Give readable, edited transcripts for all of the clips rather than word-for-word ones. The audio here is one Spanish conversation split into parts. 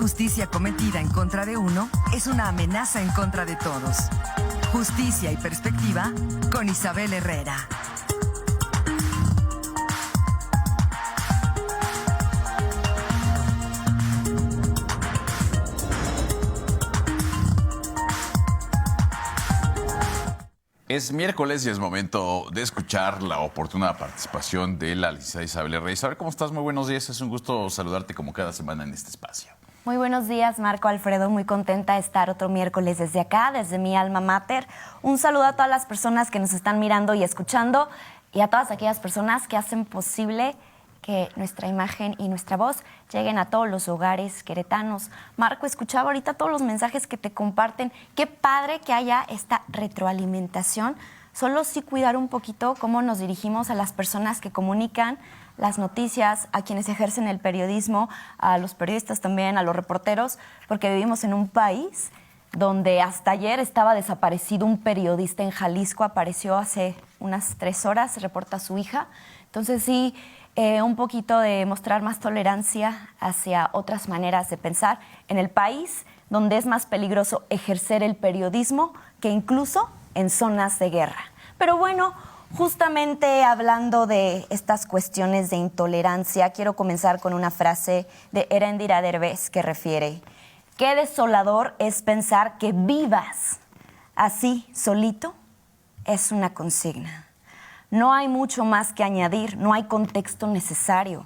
injusticia cometida en contra de uno es una amenaza en contra de todos. Justicia y perspectiva con Isabel Herrera. Es miércoles y es momento de escuchar la oportuna participación de la licenciada Isabel Herrera. Isabel, ¿cómo estás? Muy buenos días. Es un gusto saludarte como cada semana en este espacio. Muy buenos días, Marco, Alfredo. Muy contenta de estar otro miércoles desde acá, desde mi alma mater. Un saludo a todas las personas que nos están mirando y escuchando y a todas aquellas personas que hacen posible que nuestra imagen y nuestra voz lleguen a todos los hogares queretanos. Marco, escuchaba ahorita todos los mensajes que te comparten. Qué padre que haya esta retroalimentación. Solo sí cuidar un poquito cómo nos dirigimos a las personas que comunican las noticias, a quienes ejercen el periodismo, a los periodistas también, a los reporteros, porque vivimos en un país donde hasta ayer estaba desaparecido un periodista en Jalisco, apareció hace unas 3 horas, reporta a su hija. Entonces sí, un poquito de mostrar más tolerancia hacia otras maneras de pensar en el país donde es más peligroso ejercer el periodismo que incluso en zonas de guerra. Pero bueno, justamente hablando de estas cuestiones de intolerancia, quiero comenzar con una frase de Erendira Derbez que refiere: qué desolador es pensar que vivas así solito, es una consigna. No hay mucho más que añadir, no hay contexto necesario.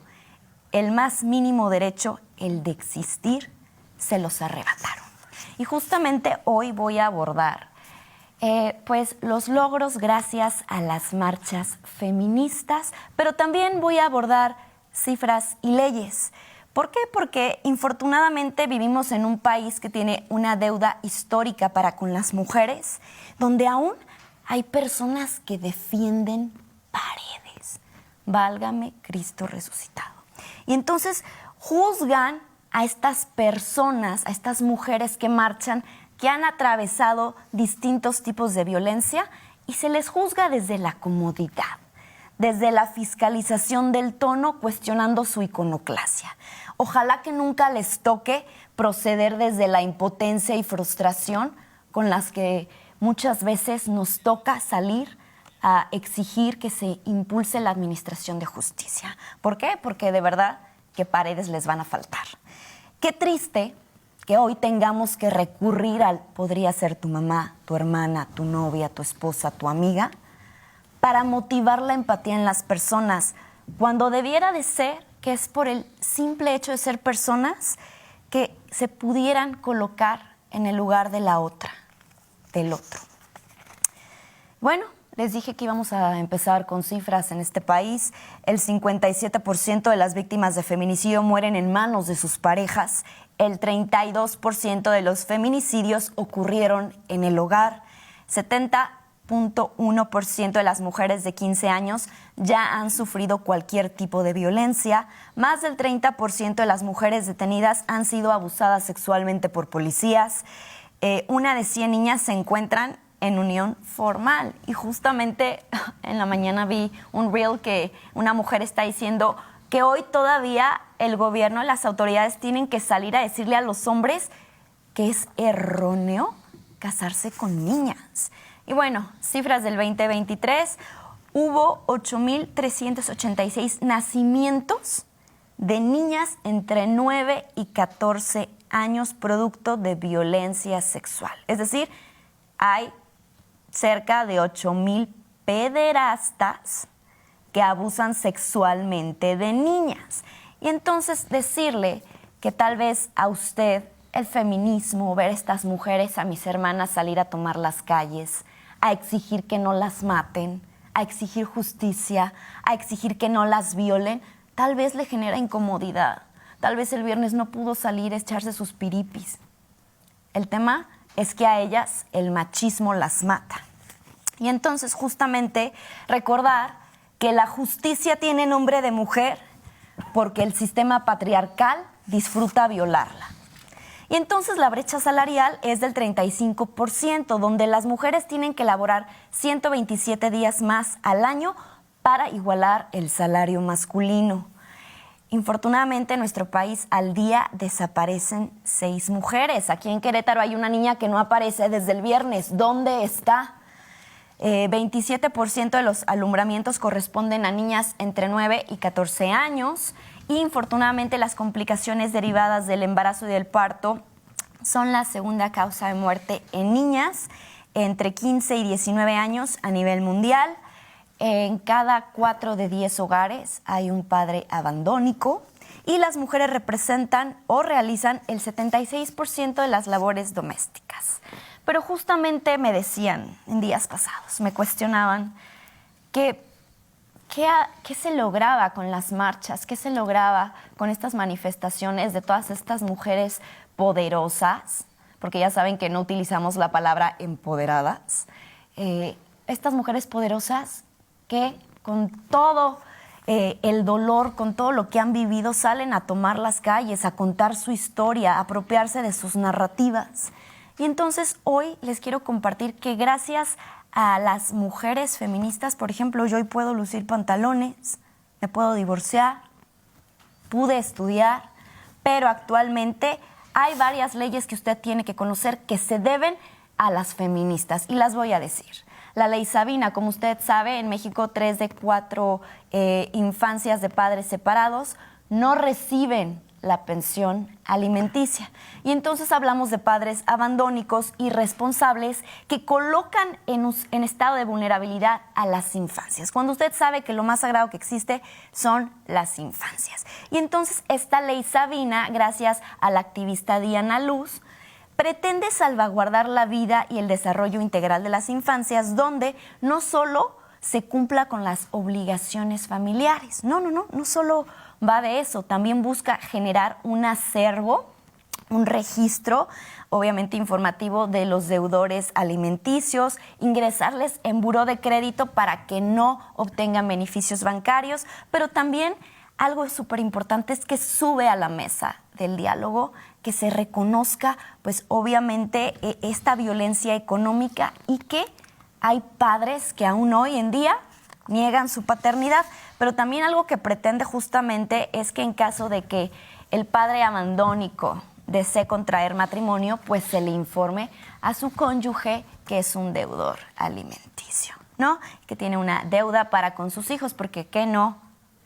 El más mínimo derecho, el de existir, se los arrebataron. Y justamente hoy voy a abordar pues los logros gracias a las marchas feministas, pero también voy a abordar cifras y leyes. ¿Por qué? Porque infortunadamente vivimos en un país que tiene una deuda histórica para con las mujeres, donde aún hay personas que defienden paredes. Válgame Cristo resucitado. Y entonces juzgan a estas personas, a estas mujeres que marchan, que han atravesado distintos tipos de violencia, y se les juzga desde la comodidad, desde la fiscalización del tono, cuestionando su iconoclasia. Ojalá que nunca les toque proceder desde la impotencia y frustración con las que muchas veces nos toca salir a exigir que se impulse la administración de justicia. ¿Por qué? Porque de verdad que paredes les van a faltar. Qué triste que hoy tengamos que recurrir al podría ser tu mamá, tu hermana, tu novia, tu esposa, tu amiga, para motivar la empatía en las personas, cuando debiera de ser que es por el simple hecho de ser personas que se pudieran colocar en el lugar de la otra, del otro. Bueno, les dije que íbamos a empezar con cifras en este país. El 57% de las víctimas de feminicidio mueren en manos de sus parejas. El 32% de los feminicidios ocurrieron en el hogar. 70.1% de las mujeres de 15 años ya han sufrido cualquier tipo de violencia. Más del 30% de las mujeres detenidas han sido abusadas sexualmente por policías. 1 de 100 niñas se encuentran en unión formal. Y justamente en la mañana vi un reel que una mujer está diciendo que hoy todavía el gobierno, las autoridades tienen que salir a decirle a los hombres que es erróneo casarse con niñas. Y bueno, cifras del 2023, hubo 8,386 nacimientos de niñas entre 9 y 14 años producto de violencia sexual. Es decir, hay cerca de 8,000 pederastas que abusan sexualmente de niñas. Y entonces decirle que tal vez a usted el feminismo, ver a estas mujeres, a mis hermanas salir a tomar las calles, a exigir que no las maten, a exigir justicia, a exigir que no las violen, tal vez le genera incomodidad. Tal vez el viernes no pudo salir a echarse sus piripis. El tema es que a ellas el machismo las mata. Y entonces justamente recordar que la justicia tiene nombre de mujer porque el sistema patriarcal disfruta violarla. Y entonces la brecha salarial es del 35%, donde las mujeres tienen que laborar 127 días más al año para igualar el salario masculino. Infortunadamente, en nuestro país al día desaparecen 6 mujeres. Aquí en Querétaro hay una niña que no aparece desde el viernes. ¿Dónde está? 27% de los alumbramientos corresponden a niñas entre 9 y 14 años. Y infortunadamente, las complicaciones derivadas del embarazo y del parto son la segunda causa de muerte en niñas entre 15 y 19 años a nivel mundial. En cada 4 de 10 hogares hay un padre abandónico y las mujeres representan o realizan el 76% de las labores domésticas. Pero justamente me decían en días pasados, me cuestionaban qué se lograba con las marchas, qué se lograba con estas manifestaciones de todas estas mujeres poderosas, porque ya saben que no utilizamos la palabra empoderadas. Estas mujeres poderosas que con todo el dolor, con todo lo que han vivido, salen a tomar las calles, a contar su historia, a apropiarse de sus narrativas. Y entonces hoy les quiero compartir que gracias a las mujeres feministas, por ejemplo, yo hoy puedo lucir pantalones, me puedo divorciar, pude estudiar, pero actualmente hay varias leyes que usted tiene que conocer que se deben a las feministas y las voy a decir. La ley Sabina, como usted sabe, en México 3 de 4 infancias de padres separados no reciben la pensión alimenticia. Y entonces hablamos de padres abandónicos, irresponsables, que colocan en estado de vulnerabilidad a las infancias, cuando usted sabe que lo más sagrado que existe son las infancias. Y entonces esta ley Sabina, gracias a la activista Diana Luz, pretende salvaguardar la vida y el desarrollo integral de las infancias, donde no solo se cumpla con las obligaciones familiares. No solo va de eso, también busca generar un acervo, un registro, obviamente informativo, de los deudores alimenticios, ingresarles en buró de crédito para que no obtengan beneficios bancarios, pero también algo súper importante es que sube a la mesa del diálogo, que se reconozca, pues obviamente, esta violencia económica y que hay padres que aún hoy en día niegan su paternidad, pero también algo que pretende justamente es que en caso de que el padre abandónico desee contraer matrimonio, pues se le informe a su cónyuge que es un deudor alimenticio, ¿no? Que tiene una deuda para con sus hijos, porque ¿qué no?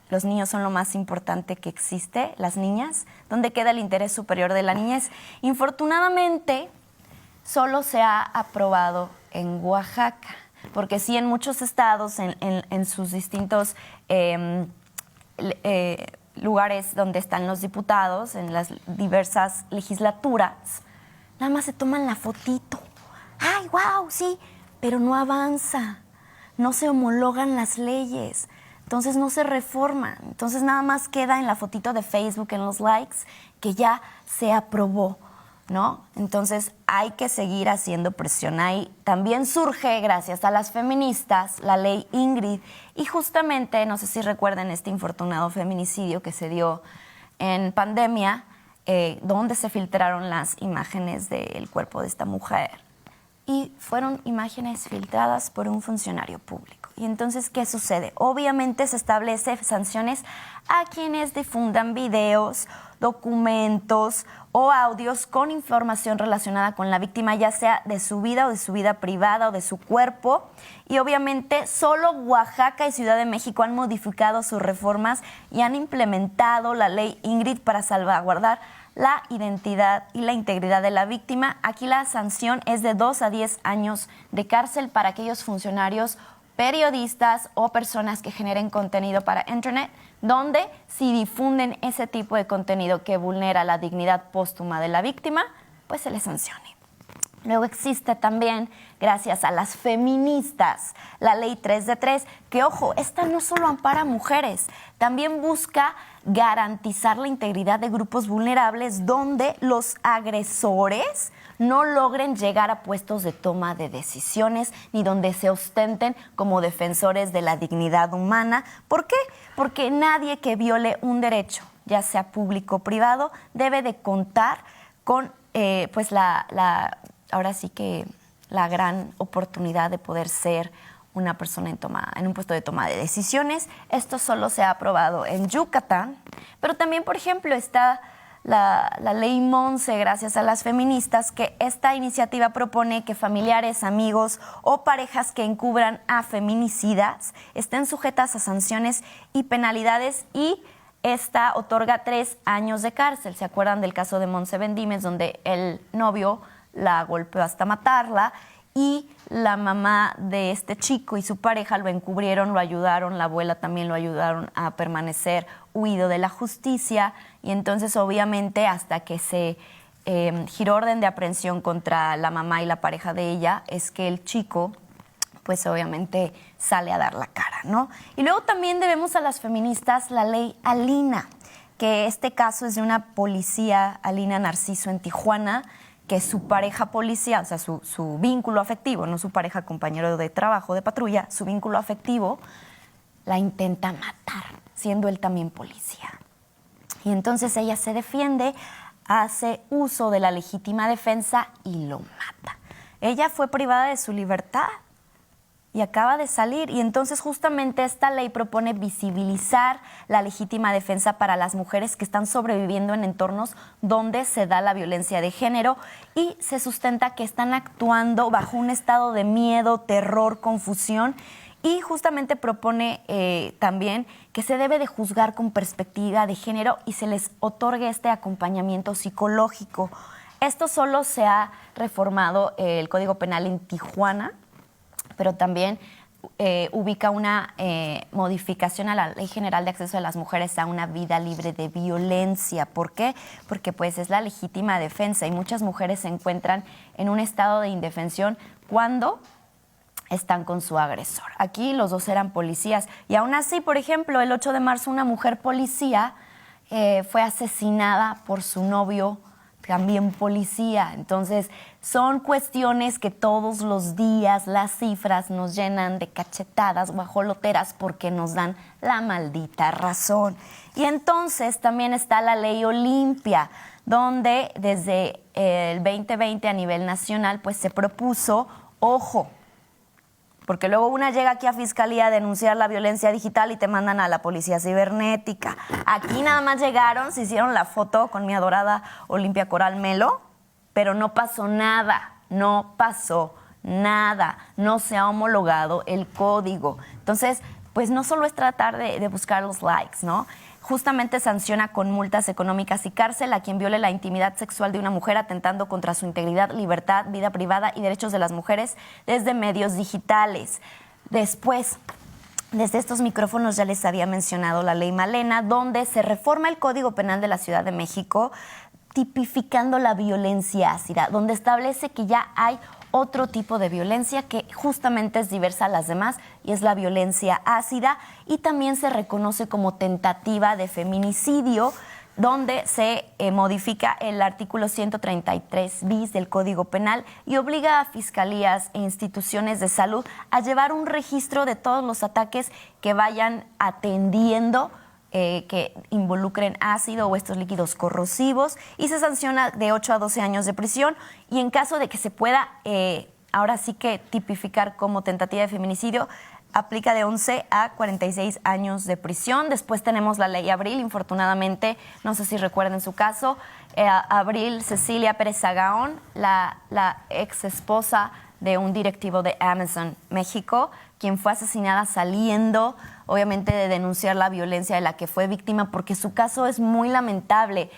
Los niños son lo más importante que existe, las niñas. ¿Dónde queda el interés superior de la niñez? Infortunadamente, solo se ha aprobado en Oaxaca, porque sí, en muchos estados, en sus distintos lugares donde están los diputados, en las diversas legislaturas, nada más se toman la fotito. ¡Ay, wow! Sí, pero no avanza, no se homologan las leyes. Entonces no se reforma, entonces nada más queda en la fotito de Facebook, en los likes, que ya se aprobó, ¿no? Entonces hay que seguir haciendo presión. Ahí también surge, gracias a las feministas, la ley Ingrid. Y justamente, no sé si recuerdan este infortunado feminicidio que se dio en pandemia, donde se filtraron las imágenes del cuerpo de esta mujer. Y fueron imágenes filtradas por un funcionario público. Y entonces, ¿qué sucede? Obviamente se establece sanciones a quienes difundan videos, documentos o audios con información relacionada con la víctima, ya sea de su vida o de su vida privada o de su cuerpo. Y obviamente solo Oaxaca y Ciudad de México han modificado sus reformas y han implementado la ley Ingrid para salvaguardar la identidad y la integridad de la víctima. Aquí la sanción es de 2 a 10 años de cárcel para aquellos funcionarios, periodistas o personas que generen contenido para Internet, donde si difunden ese tipo de contenido que vulnera la dignidad póstuma de la víctima, pues se les sancione. Luego existe también, gracias a las feministas, la ley 3 de 3, que, ojo, esta no solo ampara a mujeres, también busca garantizar la integridad de grupos vulnerables donde los agresores no logren llegar a puestos de toma de decisiones ni donde se ostenten como defensores de la dignidad humana. ¿Por qué? Porque nadie que viole un derecho, ya sea público o privado, debe de contar con ahora sí que la gran oportunidad de poder ser una persona en un puesto de toma de decisiones. Esto solo se ha aprobado en Yucatán, pero también, por ejemplo, está la ley Monse, gracias a las feministas, que esta iniciativa propone que familiares, amigos o parejas que encubran a feminicidas estén sujetas a sanciones y penalidades, y esta otorga 3 años de cárcel. ¿Se acuerdan del caso de Monse Bendímez, donde el novio la golpeó hasta matarla y la mamá de este chico y su pareja lo encubrieron, lo ayudaron, la abuela también lo ayudaron a permanecer huido de la justicia? Y entonces, obviamente, hasta que se giró orden de aprehensión contra la mamá y la pareja de ella, es que el chico, pues obviamente sale a dar la cara, ¿no? Y luego también debemos a las feministas la ley Alina, que este caso es de una policía, Alina Narciso, en Tijuana, que su pareja policía, o sea, su vínculo afectivo, no su pareja compañero de trabajo, de patrulla, su vínculo afectivo, la intenta matar, siendo él también policía. Y entonces ella se defiende, hace uso de la legítima defensa y lo mata. Ella fue privada de su libertad y acaba de salir. Y entonces justamente esta ley propone visibilizar la legítima defensa para las mujeres que están sobreviviendo en entornos donde se da la violencia de género, y se sustenta que están actuando bajo un estado de miedo, terror, confusión, y justamente propone también que se debe de juzgar con perspectiva de género y se les otorgue este acompañamiento psicológico. Esto solo se ha reformado el Código Penal en Tijuana, pero también ubica una modificación a la Ley General de Acceso de las Mujeres a una vida libre de violencia. ¿Por qué? Porque pues es la legítima defensa, y muchas mujeres se encuentran en un estado de indefensión cuando están con su agresor. Aquí los dos eran policías, y aún así, por ejemplo, el 8 de marzo una mujer policía fue asesinada por su novio, también policía. Entonces, son cuestiones que todos los días las cifras nos llenan de cachetadas guajoloteras porque nos dan la maldita razón. Y entonces también está la ley Olimpia, donde desde el 2020 a nivel nacional pues se propuso, ojo, porque luego una llega aquí a Fiscalía a denunciar la violencia digital y te mandan a la policía cibernética. Aquí nada más llegaron, se hicieron la foto con mi adorada Olimpia Coral Melo, pero no pasó nada, no pasó nada, no se ha homologado el código. Entonces, pues no solo es tratar de buscar los likes, ¿no? Justamente sanciona con multas económicas y cárcel a quien viole la intimidad sexual de una mujer, atentando contra su integridad, libertad, vida privada y derechos de las mujeres desde medios digitales. Después, desde estos micrófonos ya les había mencionado la ley Malena, donde se reforma el Código Penal de la Ciudad de México, tipificando la violencia ácida, donde establece que ya hay otro tipo de violencia que justamente es diversa a las demás, y es la violencia ácida, y también se reconoce como tentativa de feminicidio, donde se modifica el artículo 133 bis del Código Penal y obliga a fiscalías e instituciones de salud a llevar un registro de todos los ataques que vayan atendiendo, que involucren ácido o estos líquidos corrosivos, y se sanciona de 8 a 12 años de prisión, y en caso de que se pueda ahora sí que tipificar como tentativa de feminicidio, aplica de 11 a 46 años de prisión. Después tenemos la ley Abril, infortunadamente, no sé si recuerden su caso, Abril Cecilia Pérez Zagaón, la ex esposa de un directivo de Amazon México, quien fue asesinada saliendo, obviamente, de denunciar la violencia de la que fue víctima, porque su caso es muy lamentable.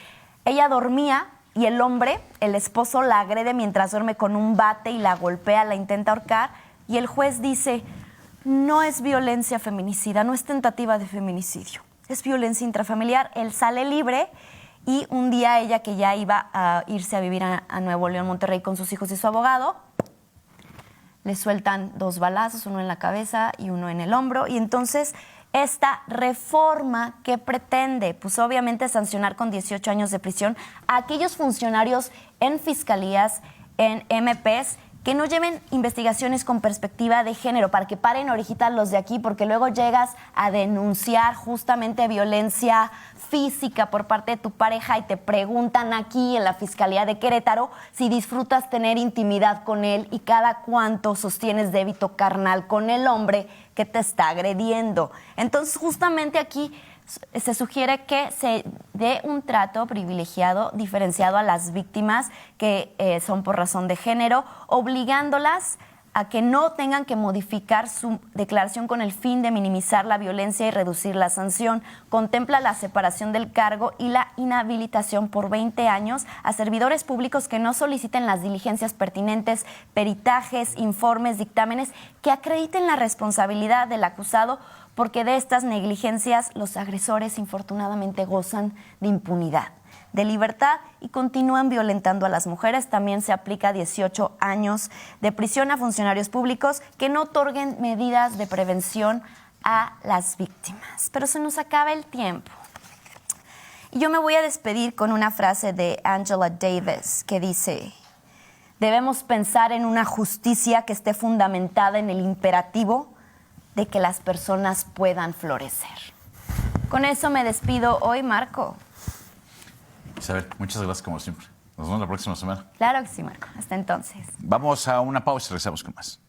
Ella dormía y el hombre, el esposo, la agrede mientras duerme con un bate y la golpea, la intenta ahorcar, y el juez dice: no es violencia feminicida, no es tentativa de feminicidio, es violencia intrafamiliar. Él sale libre, y un día ella, que ya iba a irse a vivir a Nuevo León, Monterrey, con sus hijos y su abogado, le sueltan 2 balazos, uno en la cabeza y uno en el hombro. Y entonces esta reforma, que pretende, pues obviamente sancionar con 18 años de prisión a aquellos funcionarios en fiscalías, en MPs, que no lleven investigaciones con perspectiva de género, para que paren orejitas los de aquí, porque luego llegas a denunciar justamente violencia física por parte de tu pareja y te preguntan aquí en la Fiscalía de Querétaro si disfrutas tener intimidad con él y cada cuánto sostienes débito carnal con el hombre que te está agrediendo. Entonces, justamente aquí se sugiere que se dé un trato privilegiado, diferenciado a las víctimas que son por razón de género, obligándolas a que no tengan que modificar su declaración con el fin de minimizar la violencia y reducir la sanción. Contempla la separación del cargo y la inhabilitación por 20 años a servidores públicos que no soliciten las diligencias pertinentes, peritajes, informes, dictámenes que acrediten la responsabilidad del acusado, porque de estas negligencias los agresores infortunadamente gozan de impunidad, de libertad y continúan violentando a las mujeres. También se aplica 18 años de prisión a funcionarios públicos que no otorguen medidas de prevención a las víctimas. Pero se nos acaba el tiempo. Y yo me voy a despedir con una frase de Angela Davis que dice: debemos pensar en una justicia que esté fundamentada en el imperativo de que las personas puedan florecer. Con eso me despido hoy, Marco. Isabel, muchas gracias como siempre. Nos vemos la próxima semana. Claro que sí, Marco. Hasta entonces. Vamos a una pausa y regresamos con más.